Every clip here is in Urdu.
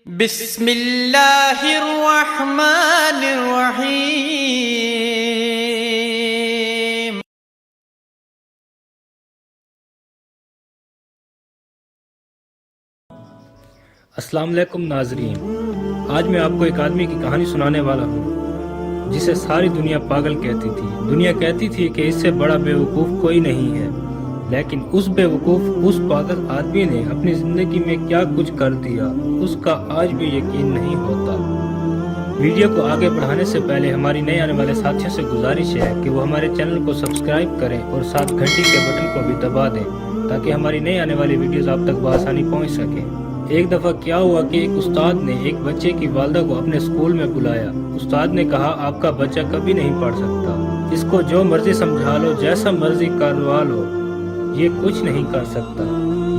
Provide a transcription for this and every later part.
بسم اللہ الرحمن الرحیم۔ السلام علیکم ناظرین، آج میں آپ کو ایک آدمی کی کہانی سنانے والا ہوں جسے ساری دنیا پاگل کہتی تھی۔ دنیا کہتی تھی کہ اس سے بڑا بیوقوف کوئی نہیں ہے، لیکن اس بیوقوف اس پاگل آدمی نے اپنی زندگی میں کیا کچھ کر دیا اس کا آج بھی یقین نہیں ہوتا۔ ویڈیو کو آگے بڑھانے سے پہلے ہماری نئے آنے والے ساتھیوں سے گزارش ہے کہ وہ ہمارے چینل کو سبسکرائب کریں اور ساتھ گھنٹی کے بٹن کو بھی دبا دیں تاکہ ہماری نئے آنے والی ویڈیوز آپ تک بآسانی پہنچ سکیں۔ ایک دفعہ کیا ہوا کہ ایک استاد نے ایک بچے کی والدہ کو اپنے اسکول میں بلایا۔ استاد نے کہا، آپ کا بچہ کبھی نہیں پڑھ سکتا، اس کو جو مرضی سمجھا لو، جیسا مرضی کروا لو، یہ کچھ نہیں کر سکتا۔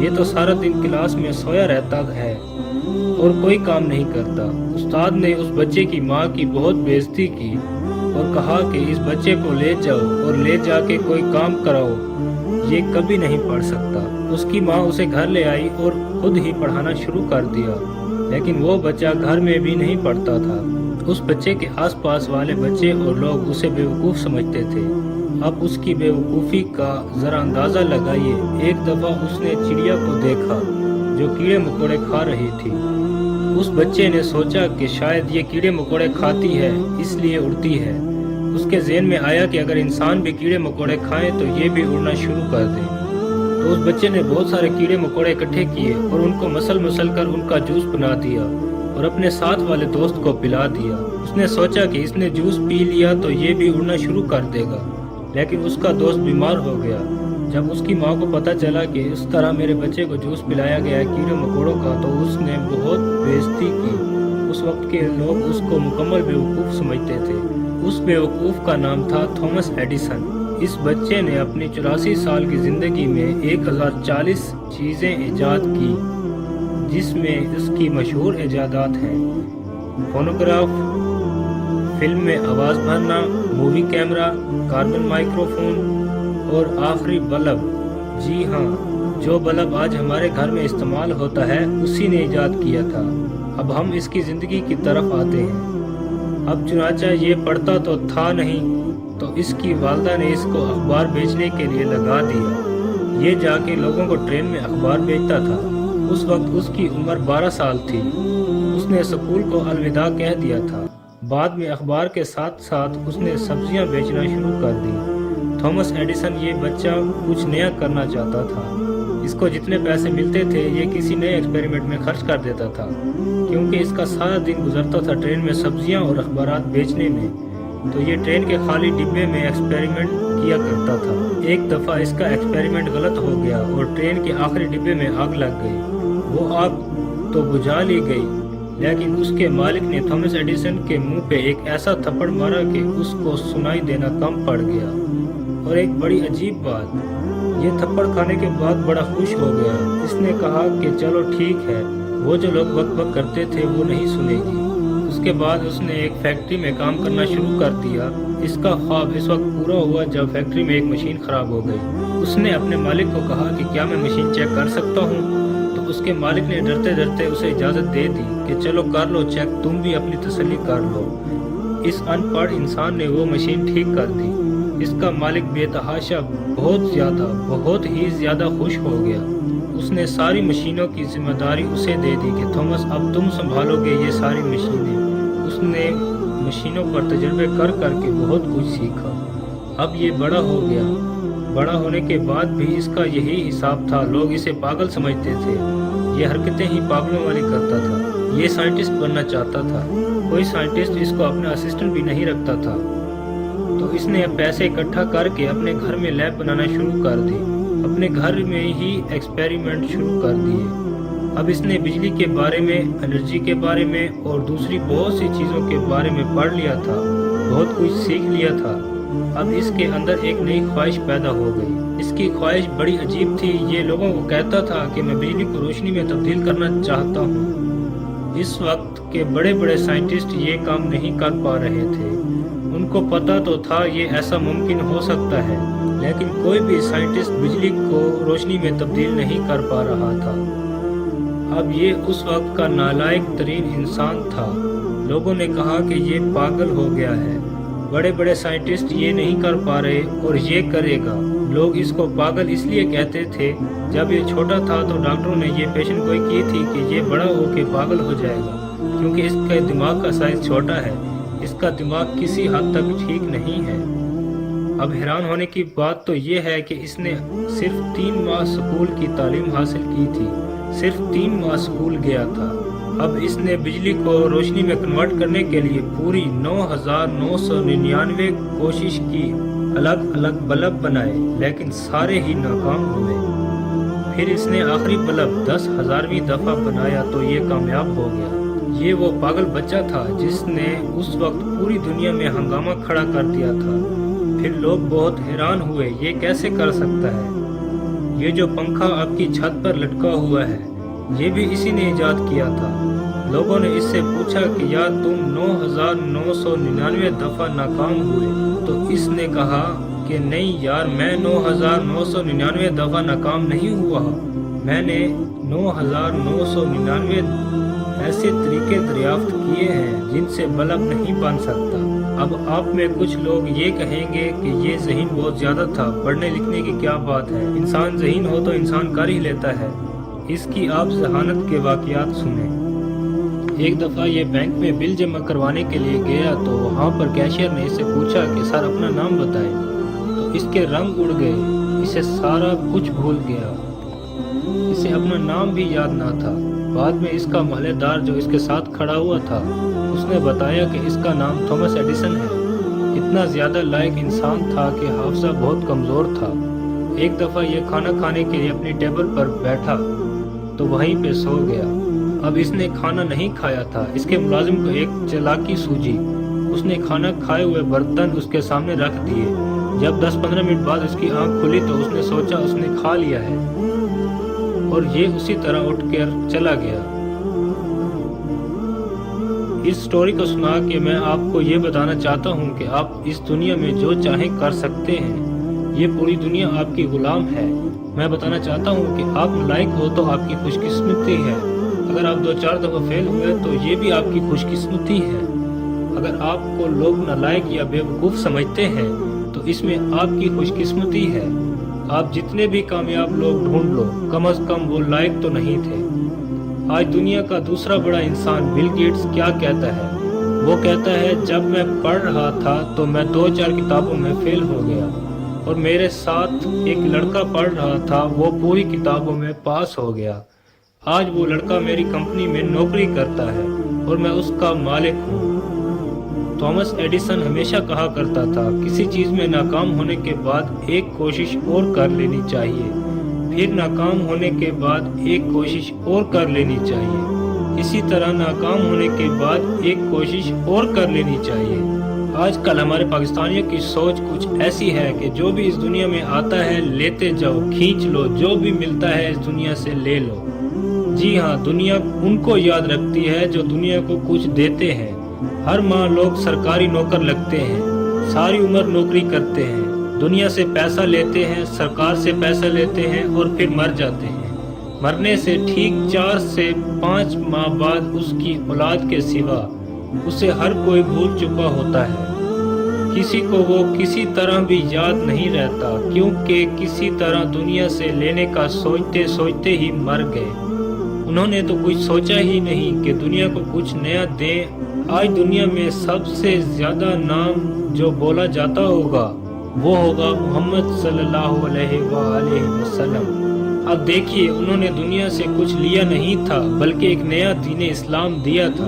یہ تو سارا دن کلاس میں سویا رہتا ہے اور کوئی کام نہیں کرتا۔ استاد نے اس بچے کی ماں کی بہت بےعزتی کی اور کہا کہ اس بچے کو لے جاؤ اور لے جا کے کوئی کام کراؤ، یہ کبھی نہیں پڑھ سکتا۔ اس کی ماں اسے گھر لے آئی اور خود ہی پڑھانا شروع کر دیا، لیکن وہ بچہ گھر میں بھی نہیں پڑھتا تھا۔ اس بچے کے آس پاس والے بچے اور لوگ اسے بیوقوف سمجھتے تھے۔ اب اس کی بیوقوفی کا ذرا اندازہ لگائیے۔ ایک دفعہ اس نے چڑیا کو دیکھا جو کیڑے مکوڑے کھا رہی تھی۔ اس بچے نے سوچا کہ شاید یہ کیڑے مکوڑے کھاتی ہے اس لیے اڑتی ہے۔ اس کے ذہن میں آیا کہ اگر انسان بھی کیڑے مکوڑے کھائیں تو یہ بھی اڑنا شروع کر دیں۔ تو اس بچے نے بہت سارے کیڑے مکوڑے اکٹھے کیے اور ان کو مسل کر ان کا جوس بنا دیا اور اپنے ساتھ والے دوست کو پلا دیا۔ اس نے سوچا کہ اس نے جوس پی لیا تو یہ بھی اڑنا شروع کر دے گا، لیکن اس کا دوست بیمار ہو گیا۔ جب اس کی ماں کو پتہ چلا کہ اس طرح میرے بچے کو جوس پلایا گیا ہے کیڑے مکوڑوں کا، تو اس نے بہت بےعزتی کی۔ اس وقت کے لوگ اس کو مکمل بیوقوف سمجھتے تھے۔ اس بیوقوف کا نام تھا تھامس ایڈیسن۔ اس بچے نے اپنی 84 سال کی زندگی میں 1040 چیزیں ایجاد کی، جس میں اس کی مشہور ایجادات ہیں: فونوگراف، فلم میں آواز بھرنا، مووی کیمرہ، کاربن مائکروفون اور آخری بلب۔ جی ہاں، جو بلب آج ہمارے گھر میں استعمال ہوتا ہے اسی نے ایجاد کیا تھا۔ اب ہم اس کی زندگی کی طرف آتے ہیں۔ اب چنانچہ یہ پڑھتا تو تھا نہیں، تو اس کی والدہ نے اس کو اخبار بیچنے کے لیے لگا دیا۔ یہ جا کے لوگوں کو ٹرین میں اخبار بیچتا تھا۔ اس وقت اس کی عمر 12 سال تھی۔ اس نے اسکول کو الوداع کہہ دیا تھا۔ بعد میں اخبار کے ساتھ ساتھ اس نے سبزیاں بیچنا شروع کر دی۔ تھامس ایڈیسن یہ بچہ کچھ نیا کرنا چاہتا تھا۔ اس کو جتنے پیسے ملتے تھے یہ کسی نئے ایکسپیریمنٹ میں خرچ کر دیتا تھا، کیونکہ اس کا سارا دن گزرتا تھا ٹرین میں سبزیاں اور اخبارات بیچنے میں، تو یہ ٹرین کے خالی ڈبے میں ایکسپیریمنٹ کیا کرتا تھا۔ ایک دفعہ اس کا ایکسپیریمنٹ غلط ہو گیا اور ٹرین کے آخری ڈبے میں آگ لگ گئی۔ وہ آگ تو بجھا لی گئی، لیکن اس کے مالک نے تھامس ایڈیسن کے منہ پہ ایک ایسا تھپڑ مارا کہ اس کو سنائی دینا کم پڑ گیا۔ اور ایک بڑی عجیب بات، یہ تھپڑ کھانے کے بعد بڑا خوش ہو گیا۔ اس نے کہا کہ چلو ٹھیک ہے، وہ جو لوگ بک بک کرتے تھے وہ نہیں سنے گی۔ اس کے بعد اس نے ایک فیکٹری میں کام کرنا شروع کر دیا۔ اس کا خواب اس وقت پورا ہوا جب فیکٹری میں ایک مشین خراب ہو گئی۔ اس نے اپنے مالک کو کہا کہ کیا میں مشین چیک کر سکتا ہوں؟ تو اس کے مالک نے ڈرتے ڈرتے اسے اجازت دے دی کہ چلو کر لو چیک، تم بھی اپنی تسلی کر لو۔ اس ان پڑھ انسان نے وہ مشین ٹھیک کر دی۔ اس کا مالک بے تحاشا بہت ہی زیادہ خوش ہو گیا۔ اس نے ساری مشینوں کی ذمہ داری اسے دے دی کہ تھامس اب تم سنبھالو گے یہ ساری مشینیں۔ اس نے مشینوں پر تجربے کر کے بہت کچھ سیکھا۔ اب یہ بڑا ہو گیا۔ بڑا ہونے کے بعد بھی اس کا یہی حساب تھا۔ لوگ اسے پاگل سمجھتے تھے، یہ حرکتیں ہی پاگلوں والی کرتا تھا۔ یہ سائنٹسٹ بننا چاہتا تھا۔ کوئی سائنٹسٹ اس کو اپنا اسسٹنٹ بھی نہیں رکھتا تھا، تو اس نے پیسے اکٹھا کر کے اپنے گھر میں لیب بنانا شروع کر دی۔ اپنے گھر میں ہی ایکسپیریمنٹ شروع کر دیے۔ اب اس نے بجلی کے بارے میں، انرجی کے بارے میں اور دوسری بہت سی چیزوں کے بارے میں پڑھ لیا تھا، بہت کچھ سیکھ لیا تھا۔ اب اس کے اندر ایک نئی خواہش پیدا ہو گئی۔ اس کی خواہش بڑی عجیب تھی۔ یہ لوگوں کو کہتا تھا کہ میں بجلی کو روشنی میں تبدیل کرنا چاہتا ہوں۔ اس وقت کے بڑے بڑے سائنٹسٹ یہ کام نہیں کر پا رہے تھے۔ ان کو پتا تو تھا یہ ایسا ممکن ہو سکتا ہے، لیکن کوئی بھی سائنٹسٹ بجلی کو روشنی میں تبدیل نہیں کر پا رہا تھا۔ اب یہ اس وقت کا نالائق ترین انسان تھا۔ لوگوں نے کہا کہ یہ پاگل ہو گیا ہے، بڑے بڑے سائنٹسٹ یہ نہیں کر پا رہے اور یہ کرے گا۔ لوگ اس کو پاگل اس لیے کہتے تھے، جب یہ چھوٹا تھا تو ڈاکٹروں نے یہ پیشن گوئی کی تھی کہ یہ بڑا ہو کے پاگل ہو جائے گا، کیونکہ اس کے دماغ کا سائز چھوٹا ہے، اس کا دماغ کسی حد تک ٹھیک نہیں ہے۔ اب حیران ہونے کی بات تو یہ ہے کہ اس نے صرف 3 ماہ سکول کی تعلیم حاصل کی تھی، صرف 3 ماہ سکول گیا تھا۔ اب اس نے بجلی کو روشنی میں کنورٹ کرنے کے لیے پوری 9999 کوشش کی، الگ الگ بلب بنائے، لیکن سارے ہی ناکام ہوئے۔ پھر اس نے آخری بلب 10,000ویں دفعہ بنایا تو یہ کامیاب ہو گیا۔ یہ وہ پاگل بچہ تھا جس نے اس وقت پوری دنیا میں ہنگامہ کھڑا کر دیا تھا۔ پھر لوگ بہت حیران ہوئے، یہ کیسے کر سکتا ہے؟ یہ جو پنکھا آپ کی چھت پر لٹکا ہوا ہے، یہ بھی اسی نے ایجاد کیا تھا۔ لوگوں نے اس سے پوچھا کہ یار تم 9999 دفعہ ناکام ہوئے، تو اس نے کہا کہ نہیں یار، میں 9999 دفعہ ناکام نہیں ہوا، میں نے 9999 ایسے طریقے دریافت کیے ہیں جن سے بلب نہیں بن سکتا۔ اب آپ میں کچھ لوگ یہ کہیں گے کہ یہ ذہین بہت زیادہ تھا، پڑھنے لکھنے کی کیا بات ہے، انسان ذہین ہو تو انسان کر ہی لیتا ہے۔ اس کی آپ ذہانت کے واقعات سنیں۔ ایک دفعہ یہ بینک میں بل جمع کروانے کے لیے گیا تو وہاں پر کیشیئر نے اسے پوچھا کہ سر اپنا نام بتائیں، تو اس کے رنگ اڑ گئے، اسے سارا کچھ بھول گیا، اسے اپنا نام بھی یاد نہ تھا۔ بعد میں اس کا محلے دار جو اس کے ساتھ کھڑا ہوا تھا، اس نے بتایا کہ اس کا نام تھامس ایڈیسن ہے۔ اتنا زیادہ لائق انسان تھا کہ حافظہ بہت کمزور تھا۔ ایک دفعہ یہ کھانا کھانے کے لیے اپنی ٹیبل پر بیٹھا تو وہیں پہ سو گیا۔ اب اس نے کھانا نہیں کھایا تھا، اس کے ملازم کو ایک چالاکی سوجی، اس نے کھانا کھائے ہوئے برتن اس کے سامنے رکھ دیے۔ جب 10-15 منٹ بعد اس کی آنکھ کھلی تو اس نے سوچا اس نے کھا لیا ہے، اور یہ اسی طرح اٹھ کر چلا گیا۔ اس سٹوری کو سنا کے میں آپ کو یہ بتانا چاہتا ہوں کہ آپ اس دنیا میں جو چاہیں کر سکتے ہیں، یہ پوری دنیا آپ کی غلام ہے۔ میں بتانا چاہتا ہوں کہ آپ لائق ہو تو آپ کی خوش قسمتی ہے، اگر آپ 2-4 دفعہ فیل ہوئے تو یہ بھی آپ کی خوش قسمتی ہے۔ اگر آپ کو لوگ نالائق یا بے وقوف سمجھتے ہیں تو اس میں آپ کی خوش قسمتی ہے۔ آپ جتنے بھی کامیاب لوگ ڈھونڈ لو، کم از کم وہ لائق تو نہیں تھے۔ آج دنیا کا دوسرا بڑا انسان بل گیٹس کیا کہتا ہے؟ وہ کہتا ہے جب میں پڑھ رہا تھا تو میں 2-4 کتابوں میں فیل ہو گیا، اور میرے ساتھ ایک لڑکا پڑھ رہا تھا، وہ پوری کتابوں میں پاس ہو گیا۔ آج وہ لڑکا میری کمپنی میں نوکری کرتا ہے اور میں اس کا مالک ہوں۔ تھامس ایڈیسن ہمیشہ کہا کرتا تھا، کسی چیز میں ناکام ہونے کے بعد ایک کوشش اور کر لینی چاہیے، پھر ناکام ہونے کے بعد ایک کوشش اور کر لینی چاہیے، اسی طرح ناکام ہونے کے بعد ایک کوشش اور کر لینی چاہیے۔ آج کل ہمارے پاکستانیوں کی سوچ کچھ ایسی ہے کہ جو بھی اس دنیا میں آتا ہے لیتے جاؤ، کھینچ لو، جو بھی ملتا ہے اس دنیا سے لے لو۔ جی ہاں، دنیا ان کو یاد رکھتی ہے جو دنیا کو کچھ دیتے ہیں۔ ہر ماہ لوگ سرکاری نوکر لگتے ہیں، ساری عمر نوکری کرتے ہیں، دنیا سے پیسہ لیتے ہیں، سرکار سے پیسہ لیتے ہیں اور پھر مر جاتے ہیں۔ مرنے سے ٹھیک 4 سے 5 ماہ بعد اس کی اولاد کے سوا اسے ہر کوئی بھول چکا ہوتا ہے۔ کسی کو وہ کسی طرح بھی یاد نہیں رہتا، کیونکہ کسی طرح دنیا سے لینے کا سوچتے سوچتے ہی مر گئے۔ انہوں نے تو کچھ سوچا ہی نہیں کہ دنیا کو کچھ نیا دیں۔ آج دنیا میں سب سے زیادہ نام جو بولا جاتا ہوگا وہ ہوگا محمد صلی اللہ علیہ وآلہ وسلم۔ اب دیکھیے، انہوں نے دنیا سے کچھ لیا نہیں تھا بلکہ ایک نیا دین اسلام دیا تھا۔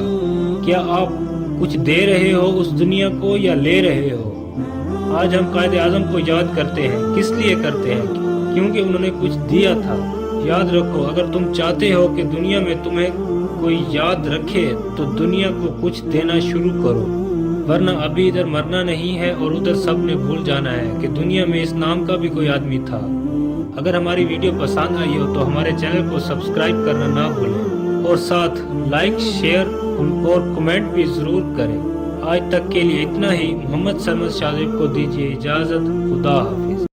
کیا آپ کچھ دے رہے ہو اس دنیا کو یا لے رہے ہو؟ آج ہم قائد اعظم کو یاد کرتے ہیں، کس لیے کرتے ہیں؟ کیونکہ انہوں نے کچھ دیا تھا۔ یاد رکھو، اگر تم چاہتے ہو کہ دنیا میں تمہیں کوئی یاد رکھے تو دنیا کو کچھ دینا شروع کرو، ورنہ ابھی ادھر مرنا نہیں ہے اور ادھر سب نے بھول جانا ہے کہ دنیا میں اس نام کا بھی کوئی آدمی تھا۔ اگر ہماری ویڈیو پسند آئی ہو تو ہمارے چینل کو سبسکرائب کرنا نہ بھولیں، اور ساتھ لائک، شیئر اور کمنٹ بھی ضرور کریں۔ آج تک کے لیے اتنا ہی۔ محمد سرمد شاہ زیب کو دیجیے اجازت۔ خدا حافظ۔